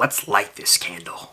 Let's light this candle.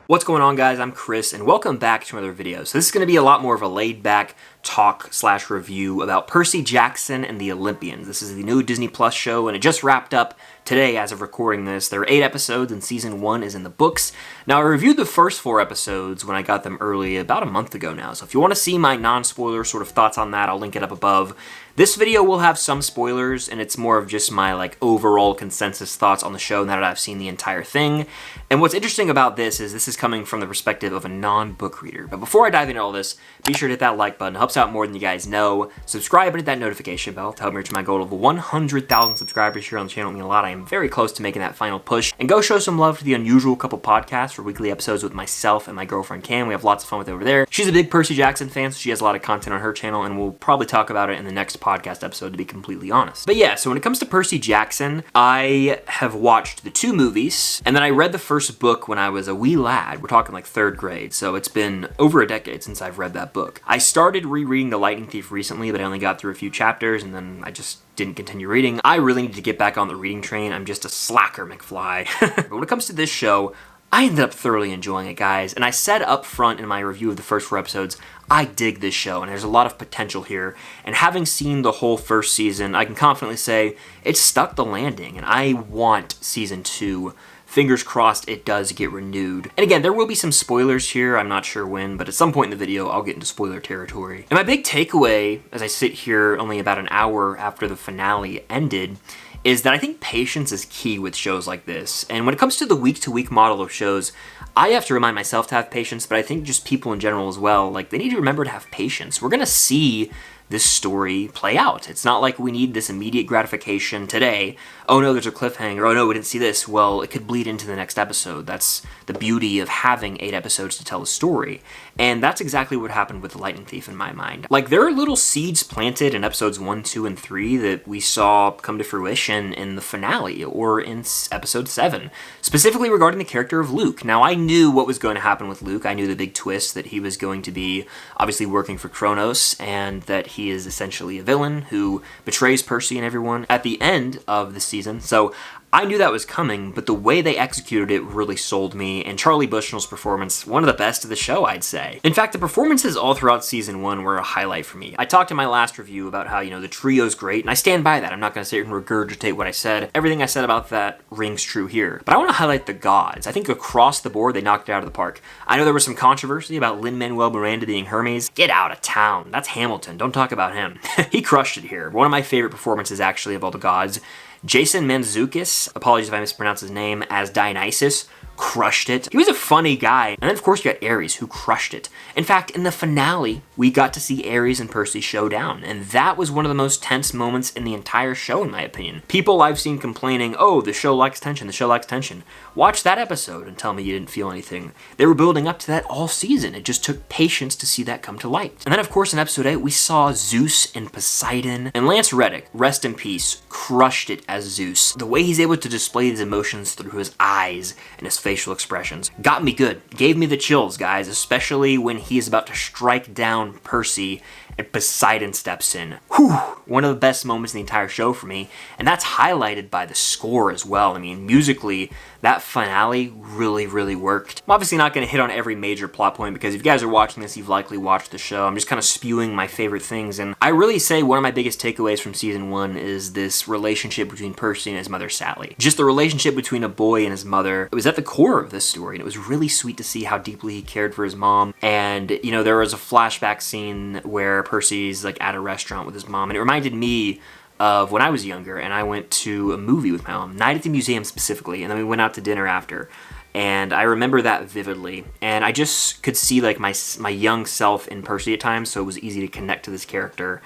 What's going on, guys? I'm Chris, and welcome back to another video. So this is going to be a lot more of a laid-back talk/review about Percy Jackson and the Olympians. This is the new Disney Plus show, and it just wrapped up today as of recording this. There are 8 episodes, and season 1 is in the books. Now, I reviewed the first 4 episodes when I got them early, about a month ago now. So if you want to see my non-spoiler sort of thoughts on that, I'll link it up above. This video will have some spoilers, and it's more of just my overall consensus thoughts on the show now that I've seen the entire thing. And what's interesting about this is coming from the perspective of a non-book reader. But before I dive into all this, be sure to hit that like button. It helps out more than you guys know. Subscribe and hit that notification bell to help me reach my goal of 100,000 subscribers here on the channel. It means a lot. I am very close to making that final push. And go show some love to the Unusual Couple podcast for weekly episodes with myself and my girlfriend Cam. We have lots of fun with it over there. She's a big Percy Jackson fan, so she has a lot of content on her channel, and we'll probably talk about it in the next podcast episode, to be completely honest. But yeah, so when it comes to Percy Jackson, I have watched the 2 movies, and then I read the first book when I was a wee lad. We're talking like 3rd grade, so it's been over a decade since I've read that book. I started rereading The Lightning Thief recently, but I only got through a few chapters, and then I just didn't continue reading. I really need to get back on the reading train. I'm just a slacker, McFly. But when it comes to this show, I ended up thoroughly enjoying it, guys, and I said up front in my review of the first 4 episodes, I dig this show, and there's a lot of potential here, and having seen the whole first season, I can confidently say it stuck the landing, and I want season 2. Fingers crossed it does get renewed. And again, there will be some spoilers here, I'm not sure when, but at some point in the video, I'll get into spoiler territory. And my big takeaway, as I sit here only about an hour after the finale ended, is that I think patience is key with shows like this. And when it comes to the week-to-week model of shows, I have to remind myself to have patience, but I think just people in general as well, they need to remember to have patience. We're gonna see this story play out. It's not like we need this immediate gratification today. Oh no, there's a cliffhanger. Oh no, we didn't see this. Well, it could bleed into the next episode. That's the beauty of having 8 episodes to tell a story. And that's exactly what happened with The Lightning Thief in my mind. There are little seeds planted in episodes 1, 2, and 3 that we saw come to fruition in the finale or in episode 7, specifically regarding the character of Luke. Now, I knew what was going to happen with Luke. I knew the big twist that he was going to be obviously working for Kronos, and that he is essentially a villain who betrays Percy and everyone at the end of the season. So I knew that was coming, but the way they executed it really sold me, and Charlie Bushnell's performance, one of the best of the show, I'd say. In fact, the performances all throughout season 1 were a highlight for me. I talked in my last review about how, the trio's great, and I stand by that. I'm not going to sit here and regurgitate what I said. Everything I said about that rings true here. But I want to highlight the gods. I think across the board, they knocked it out of the park. I know there was some controversy about Lin-Manuel Miranda being Hermes. Get out of town. That's Hamilton. Don't talk about him. He crushed it here. One of my favorite performances, actually, of all the gods. Jason Mantzoukas, apologies if I mispronounce his name, as Dionysus, crushed it. He was a funny guy. And then, of course, you got Ares, who crushed it. In fact, in the finale, we got to see Ares and Percy show down, and that was one of the most tense moments in the entire show, in my opinion. People I've seen complaining, oh, the show lacks tension, the show lacks tension. Watch that episode and tell me you didn't feel anything. They were building up to that all season. It just took patience to see that come to light. And then, of course, in episode 8, we saw Zeus and Poseidon, and Lance Reddick, rest in peace, crushed it as Zeus. The way he's able to display his emotions through his eyes and his facial expressions got me good. Gave me the chills, guys, especially when he is about to strike down Percy and Poseidon steps in. Whew! One of the best moments in the entire show for me, and that's highlighted by the score as well. I mean, musically, that finale really, really worked. I'm obviously not going to hit on every major plot point, because if you guys are watching this, you've likely watched the show. I'm just kind of spewing my favorite things, and I really say one of my biggest takeaways from season 1 is this relationship between Percy and his mother, Sally. Just the relationship between a boy and his mother, it was at the core of this story, and it was really sweet to see how deeply he cared for his mom. And, there was a flashback scene where Percy's at a restaurant with his mom, and it reminded me of when I was younger and I went to a movie with my mom, Night at the Museum specifically, and then we went out to dinner after. And I remember that vividly, and I just could see my young self in Percy at times, so it was easy to connect to this character.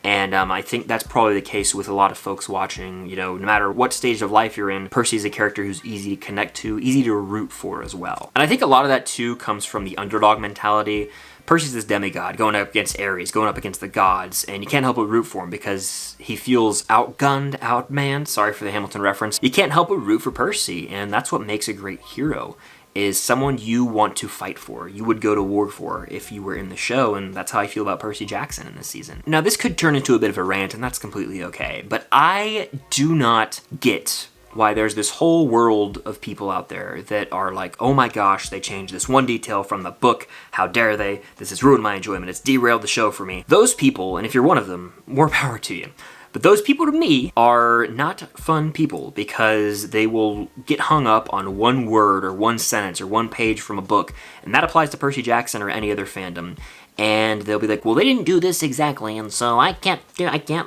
And I think that's probably the case with a lot of folks watching. No matter what stage of life you're in, Percy's a character who's easy to connect to, easy to root for as well. And I think a lot of that too comes from the underdog mentality. Percy's this demigod going up against Ares, going up against the gods, and you can't help but root for him because he feels outgunned, outmanned. Sorry for the Hamilton reference. You can't help but root for Percy, and that's what makes a great hero. Is someone you want to fight for, you would go to war for if you were in the show, and that's how I feel about Percy Jackson in this season. Now, this could turn into a bit of a rant, and that's completely okay, but I do not get why there's this whole world of people out there that are like, oh my gosh, they changed this one detail from the book. How dare they? This has ruined my enjoyment. It's derailed the show for me. Those people, and if you're one of them, more power to you. But those people to me are not fun people because they will get hung up on one word or one sentence or one page from a book. And that applies to Percy Jackson or any other fandom. And they'll be like, well, they didn't do this exactly, and so I can't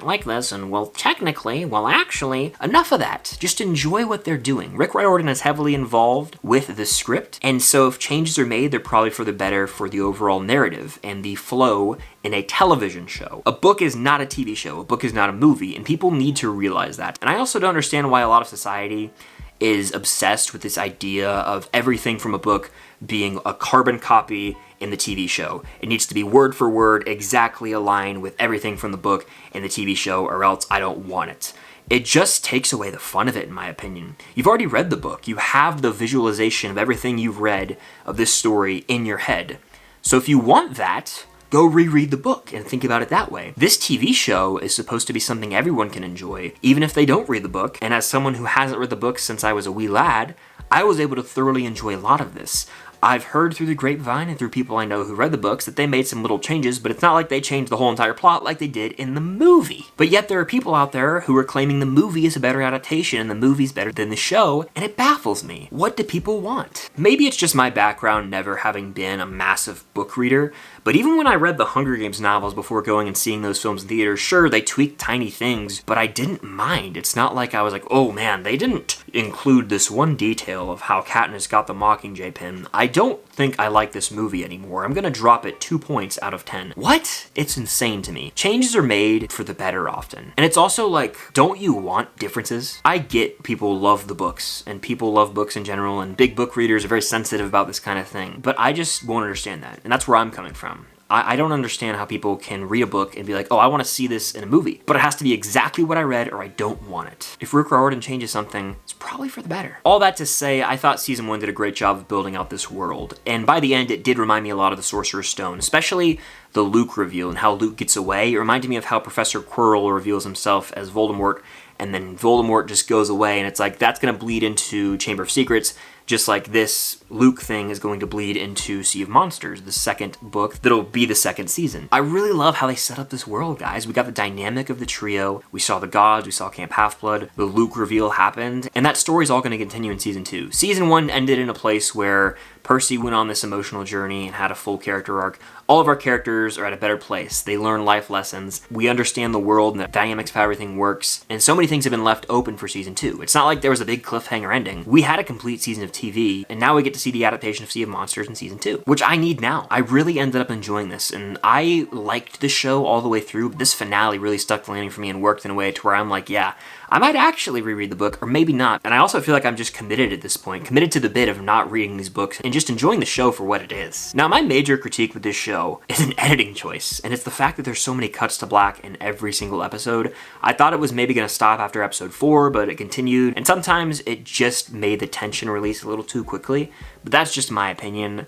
like this, and well, technically, well, actually, enough of that. Just enjoy what they're doing. Rick Riordan is heavily involved with the script, and so if changes are made, they're probably for the better for the overall narrative and the flow in a television show. A book is not a TV show. A book is not a movie, and people need to realize that. And I also don't understand why a lot of society is obsessed with this idea of everything from a book being a carbon copy in the TV show. It needs to be word for word exactly aligned with everything from the book in the TV show, or else I don't want it. It just takes away the fun of it, in my opinion. You've already read the book. You have the visualization of everything you've read of this story in your head. So if you want that, go reread the book and think about it that way. This TV show is supposed to be something everyone can enjoy, even if they don't read the book. And as someone who hasn't read the book since I was a wee lad, I was able to thoroughly enjoy a lot of this. I've heard through the grapevine and through people I know who read the books that they made some little changes, but it's not like they changed the whole entire plot like they did in the movie. But yet there are people out there who are claiming the movie is a better adaptation and the movie's better than the show, and it baffles me. What do people want? Maybe it's just my background never having been a massive book reader, but even when I read the Hunger Games novels before going and seeing those films in theaters, sure, they tweaked tiny things, but I didn't mind. It's not like I was like, oh man, they didn't include this one detail of how Katniss got the Mockingjay pin. I don't think I like this movie anymore. I'm gonna drop it 2 points out of 10. What? It's insane to me. Changes are made for the better often. And it's also like, don't you want differences? I get people love the books, and people love books in general, and big book readers are very sensitive about this kind of thing. But I just won't understand that. And that's where I'm coming from. I don't understand how people can read a book and be like, oh, I want to see this in a movie, but it has to be exactly what I read or I don't want it. If Rick Riordan changes something, it's probably for the better. All that to say, I thought season 1 did a great job of building out this world, and by the end, it did remind me a lot of the Sorcerer's Stone, especially the Luke reveal and how Luke gets away. It reminded me of how Professor Quirrell reveals himself as Voldemort, and then Voldemort just goes away, and it's like, that's going to bleed into Chamber of Secrets, just like this Luke thing is going to bleed into Sea of Monsters, the second book that'll be the second season. I really love how they set up this world, guys. We got the dynamic of the trio, we saw the gods, we saw Camp Half-Blood, the Luke reveal happened, and that story's all going to continue in season 2. Season 1 ended in a place where Percy went on this emotional journey and had a full character arc. All of our characters are at a better place. They learn life lessons. We understand the world and the dynamics of how everything works. And so many things have been left open for season 2. It's not like there was a big cliffhanger ending. We had a complete season of TV, and now we get to see the adaptation of Sea of Monsters in season 2, which I need now. I really ended up enjoying this, and I liked the show all the way through, but this finale really stuck the landing for me and worked in a way to where I'm like, yeah, I might actually reread the book, or maybe not. And I also feel like I'm just committed at this point, committed to the bit of not reading these books and just enjoying the show for what it is. Now, my major critique with this show is an editing choice, and it's the fact that there's so many cuts to black in every single episode. I thought it was maybe going to stop after episode 4, but it continued, and sometimes it just made the tension release a little too quickly, but that's just my opinion.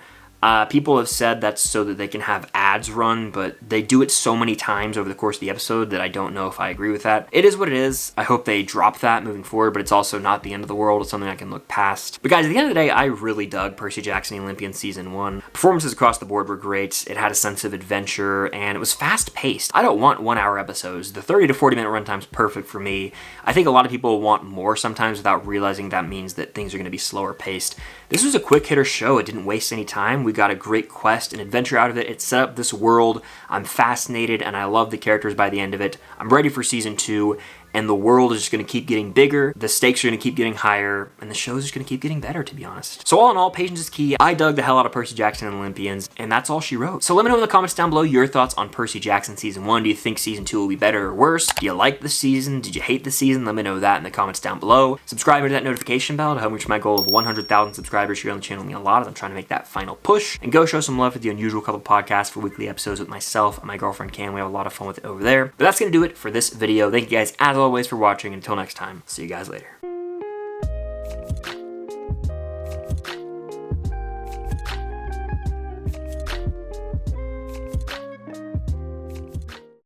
People have said that's so that they can have ads run, but they do it so many times over the course of the episode that I don't know if I agree with that. It is what it is. I hope they drop that moving forward, but it's also not the end of the world. It's something I can look past. But guys, at the end of the day, I really dug Percy Jackson and the Olympians Season 1. Performances across the board were great. It had a sense of adventure, and it was fast-paced. I don't want 1-hour episodes. The 30 to 40-minute runtime's perfect for me. I think a lot of people want more sometimes without realizing that means that things are going to be slower paced. This was a quick-hitter show. It didn't waste any time. We got a great quest and adventure out of it. It set up this world. I'm fascinated, and I love the characters by the end of it. I'm ready for season 2, and the world is just going to keep getting bigger, the stakes are going to keep getting higher, and the show is just going to keep getting better, to be honest. So all in all, patience is key. I dug the hell out of Percy Jackson and the Olympians, and that's all she wrote. So let me know in the comments down below your thoughts on Percy Jackson Season 1. Do you think Season 2 will be better or worse? Do you like the season? Did you hate the season? Let me know that in the comments down below. Subscribe to that notification bell to help me reach my goal of 100,000 subscribers here on the channel. Mean a lot as I'm trying to make that final push. And go show some love to the Unusual Couple podcast for weekly episodes with myself and my girlfriend Cam. We have a lot of fun with it over there. But that's going to do it for this video. Thank you guys, as always, for watching. Until next time, see you guys later.